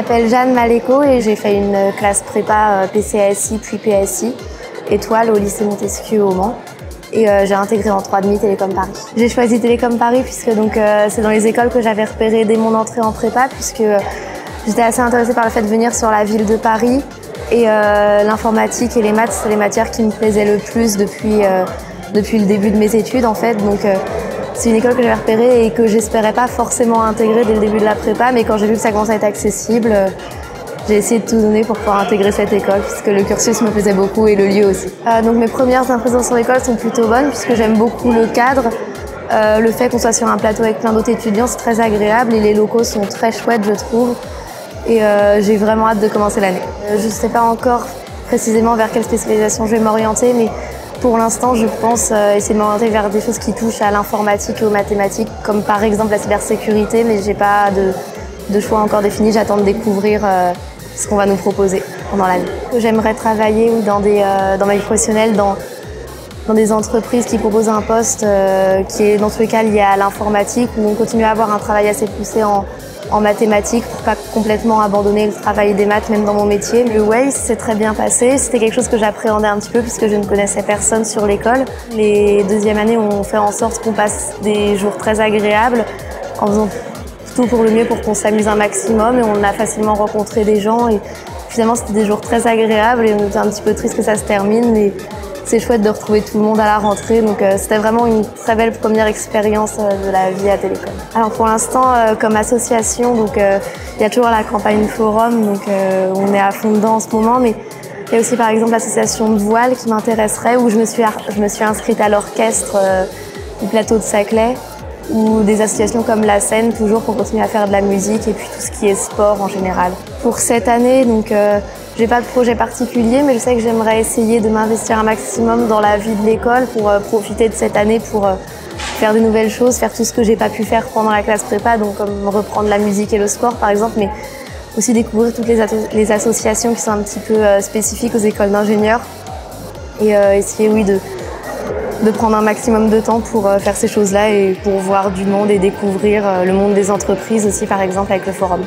m'appelle Jeanne Maléco et j'ai fait une classe prépa PCASI puis PSI, étoile au lycée Montesquieu au Mans. Et j'ai intégré en 3,5 Télécom Paris. J'ai choisi Télécom Paris puisque c'est dans les écoles que j'avais repérées dès mon entrée en prépa, puisque j'étais assez intéressée par le fait de venir sur la ville de Paris. Et l'informatique et les maths, c'est les matières qui me plaisaient le plus depuis le début de mes études en fait. Donc c'est une école que j'avais repérée et que j'espérais pas forcément intégrer dès le début de la prépa, mais quand j'ai vu que ça commençait à être accessible, j'ai essayé de tout donner pour pouvoir intégrer cette école, puisque le cursus me plaisait beaucoup et le lieu aussi. Donc mes premières impressions sur l'école sont plutôt bonnes, puisque j'aime beaucoup le cadre. Le fait qu'on soit sur un plateau avec plein d'autres étudiants, c'est très agréable et les locaux sont très chouettes, je trouve. Et j'ai vraiment hâte de commencer l'année. Je ne sais pas encore précisément vers quelle spécialisation je vais m'orienter, mais pour l'instant, je pense essayer de m'orienter vers des choses qui touchent à l'informatique et aux mathématiques, comme par exemple la cybersécurité, mais j'ai pas de choix encore défini. J'attends de découvrir ce qu'on va nous proposer pendant l'année. J'aimerais travailler dans ma vie professionnelle, dans des entreprises qui proposent un poste qui est dans tous les cas lié à l'informatique, où on continue à avoir un travail assez poussé en mathématiques pour pas complètement abandonner le travail des maths, même dans mon métier. Le WACE s'est très bien passé. C'était quelque chose que j'appréhendais un petit peu puisque je ne connaissais personne sur l'école. Les deuxièmes années ont fait en sorte qu'on passe des jours très agréables en faisant tout pour le mieux pour qu'on s'amuse un maximum, et on a facilement rencontré des gens et finalement c'était des jours très agréables et on était un petit peu triste que ça se termine, mais c'est chouette de retrouver tout le monde à la rentrée, donc c'était vraiment une très belle première expérience de la vie à Télécom. Alors pour l'instant, comme association, donc il y a toujours la campagne Forum, donc on est à fond dedans en ce moment, mais il y a aussi par exemple l'association de voile qui m'intéresserait, où je me suis inscrite à l'orchestre du plateau de Saclay, ou des associations comme la Scène, toujours pour continuer à faire de la musique et puis tout ce qui est sport en général. Pour cette année, donc j'ai pas de projet particulier, mais je sais que j'aimerais essayer de m'investir un maximum dans la vie de l'école pour profiter de cette année pour faire de nouvelles choses, faire tout ce que j'ai pas pu faire pendant la classe prépa, donc comme reprendre la musique et le sport par exemple, mais aussi découvrir toutes les associations qui sont un petit peu spécifiques aux écoles d'ingénieurs et essayer de prendre un maximum de temps pour faire ces choses-là et pour voir du monde et découvrir le monde des entreprises aussi, par exemple avec le forum.